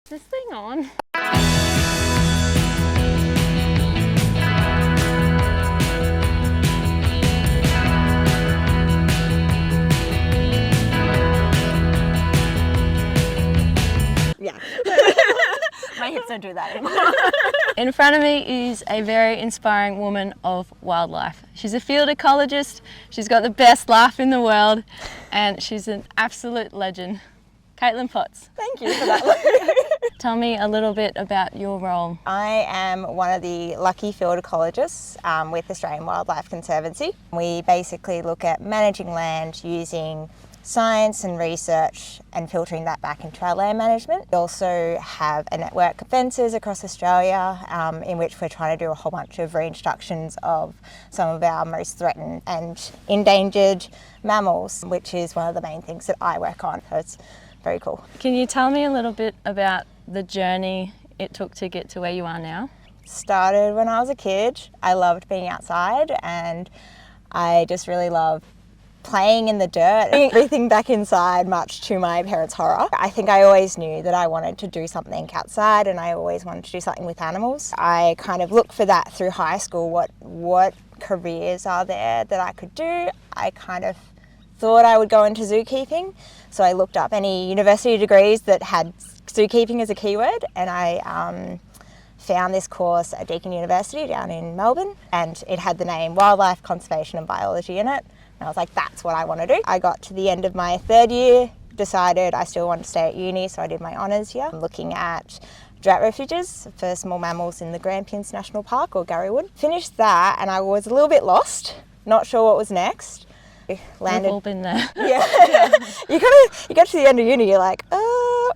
This thing on? Yeah. My hips don't do that anymore. In front of me is a very inspiring woman of wildlife. She's a field ecologist, she's got the best laugh in the world, and she's an absolute legend. Caitlin Potts. Thank you for that. Tell me a little bit about your role. I am one of the lucky field ecologists with Australian Wildlife Conservancy. We basically look at managing land using science and research and filtering that back into our land management. We also have a network of fences across Australia in which we're trying to do a whole bunch of reintroductions of some of our most threatened and endangered mammals, which is one of the main things that I work on. So it's very cool. Can you tell me a little bit about the journey it took to get to where you are now? Started when I was a kid. I loved being outside and I just really loved playing in the dirt, everything back inside, much to my parents' horror. I think I always knew that I wanted to do something outside and I always wanted to do something with animals. I kind of looked for that through high school, what careers are there that I could do. I kind of thought I would go into zookeeping, so I looked up any university degrees that had zookeeping as a keyword, and I found this course at Deakin University down in Melbourne, and it had the name Wildlife Conservation and Biology in it. And I was like, that's what I want to do. I got to the end of my third year, decided I still wanted to stay at uni, so I did my honours here. I'm looking at drought refuges for small mammals in the Grampians National Park, or Garrywood. Finished that and I was a little bit lost, not sure what was next. Landed. We've all been there. Yeah. You get to the end of uni, you're like,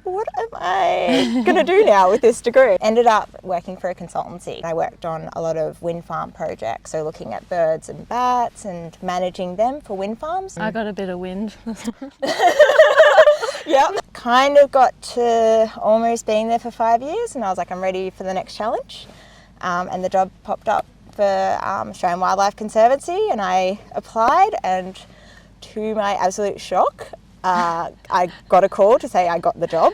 what am I going to do now with this degree? Ended up working for a consultancy. I worked on a lot of wind farm projects, so looking at birds and bats and managing them for wind farms. I got a bit of wind. Yeah. Kind of got to almost being there for 5 years and I was like, I'm ready for the next challenge. And the job popped up for Australian Wildlife Conservancy and I applied, and to my absolute shock, I got a call to say I got the job.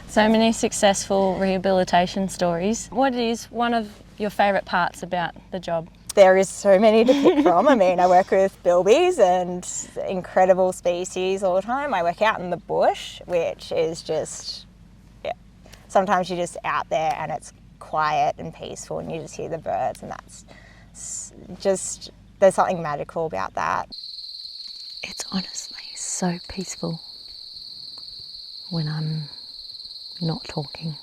So many successful rehabilitation stories. What is one of your favourite parts about the job? There is so many to pick from. I mean, I work with bilbies and incredible species all the time. I work out in the bush, which is just, yeah. Sometimes you're just out there and it's quiet and peaceful and you just hear the birds, and that's just, there's something magical about that. It's honestly so peaceful when I'm not talking.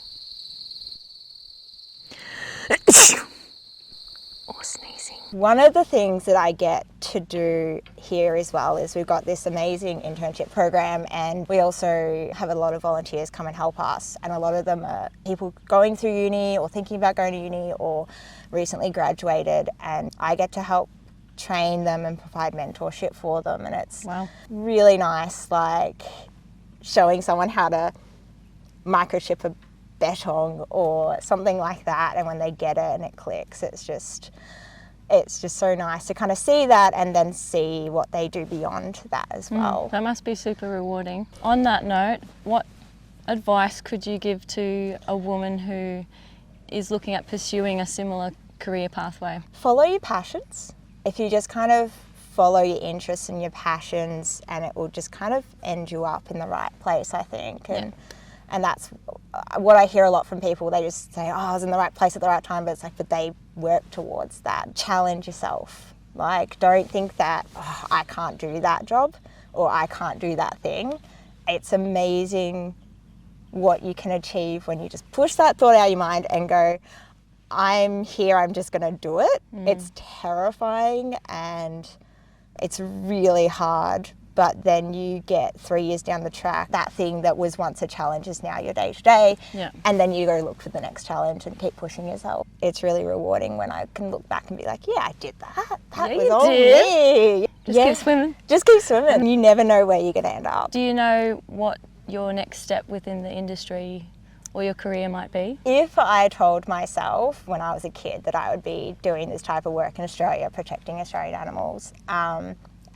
Or sneezing. One of the things that I get to do here as well is we've got this amazing internship program, and we also have a lot of volunteers come and help us, and a lot of them are people going through uni or thinking about going to uni or recently graduated, and I get to help train them and provide mentorship for them, and it's really nice, like showing someone how to microchip a bettong or something like that, and when they get it and it clicks, it's just so nice to kind of see that and then see what they do beyond that as well. That must be super rewarding. On that note, what advice could you give to a woman who is looking at pursuing a similar career pathway? Follow your passions. If you just kind of follow your interests and your passions, and it will just kind of end you up in the right place, I think. And that's what I hear a lot from people. They just say, oh, I was in the right place at the right time, but it's like, but they work towards that. Challenge yourself. Like, don't think that, oh, I can't do that job or I can't do that thing. It's amazing what you can achieve when you just push that thought out of your mind and go, I'm here, I'm just going to do it. It's terrifying and it's really hard. But then you get 3 years down the track, that thing that was once a challenge is now your day to day. And then you go look for the next challenge and keep pushing yourself. It's really rewarding when I can look back and be like, yeah, I did that. That was all me. Just keep swimming. Just keep swimming. You never know where you're going to end up. Do you know what your next step within the industry or your career might be? If I told myself when I was a kid that I would be doing this type of work in Australia, protecting Australian animals,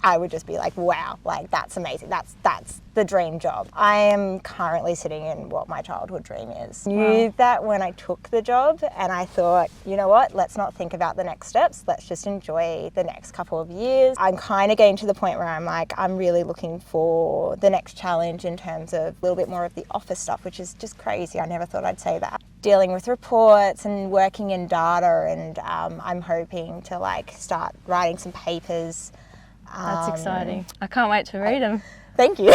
I would just be like, wow, like that's amazing. That's the dream job. I am currently sitting in what my childhood dream is. Knew that when I took the job, and I thought, you know what, let's not think about the next steps. Let's just enjoy the next couple of years. I'm kind of getting to the point where I'm like, I'm really looking for the next challenge in terms of a little bit more of the office stuff, which is just crazy. I never thought I'd say that. Dealing with reports and working in data, and I'm hoping to like start writing some papers. That's exciting. I can't wait to read them. Thank you.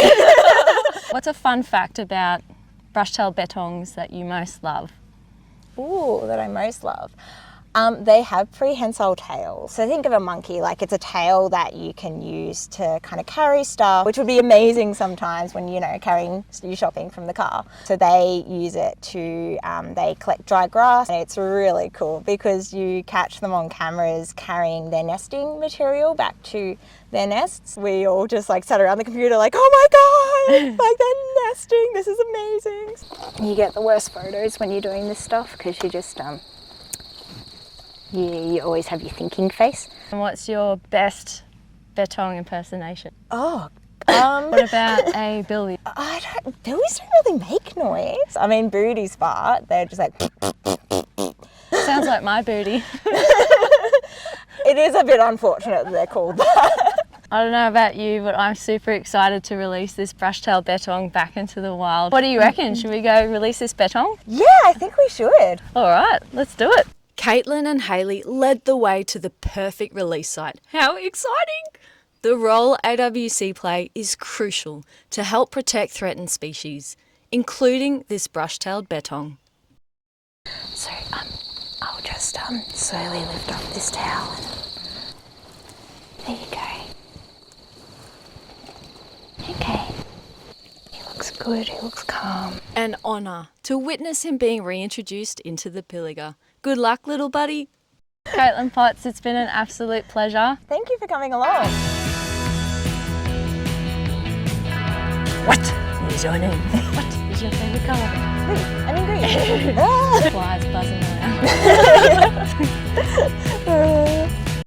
What's a fun fact about brush-tailed bettongs that you most love? Ooh, that I most love. They have prehensile tails. So think of a monkey, like it's a tail that you can use to kind of carry stuff, which would be amazing sometimes when, you know, carrying you shopping from the car. So they use it to, they collect dry grass, and it's really cool because you catch them on cameras carrying their nesting material back to their nests. We all just like sat around the computer like, oh my God, like they're nesting, this is amazing. You get the worst photos when you're doing this stuff because you just, you always have your thinking face. And what's your best bettong impersonation? Oh, What about a billy? Billies don't really make noise. I mean, booties fart. They're just like. Sounds like my booty. It is a bit unfortunate that they're called that. I don't know about you, but I'm super excited to release this brush-tailed bettong back into the wild. What do you reckon? Should we go release this bettong? Yeah, I think we should. All right, let's do it. Caitlin and Hayley led the way to the perfect release site. How exciting! The role AWC play is crucial to help protect threatened species, including this brush-tailed bettong. So, I'll just slowly lift up this towel. There you go. Okay. He looks good, he looks calm. An honour to witness him being reintroduced into the Pilliga. Good luck, little buddy. Caitlin Potts, it's been an absolute pleasure. Thank you for coming along. What is your name? What is your favourite colour? I'm in green. Flies buzzing around.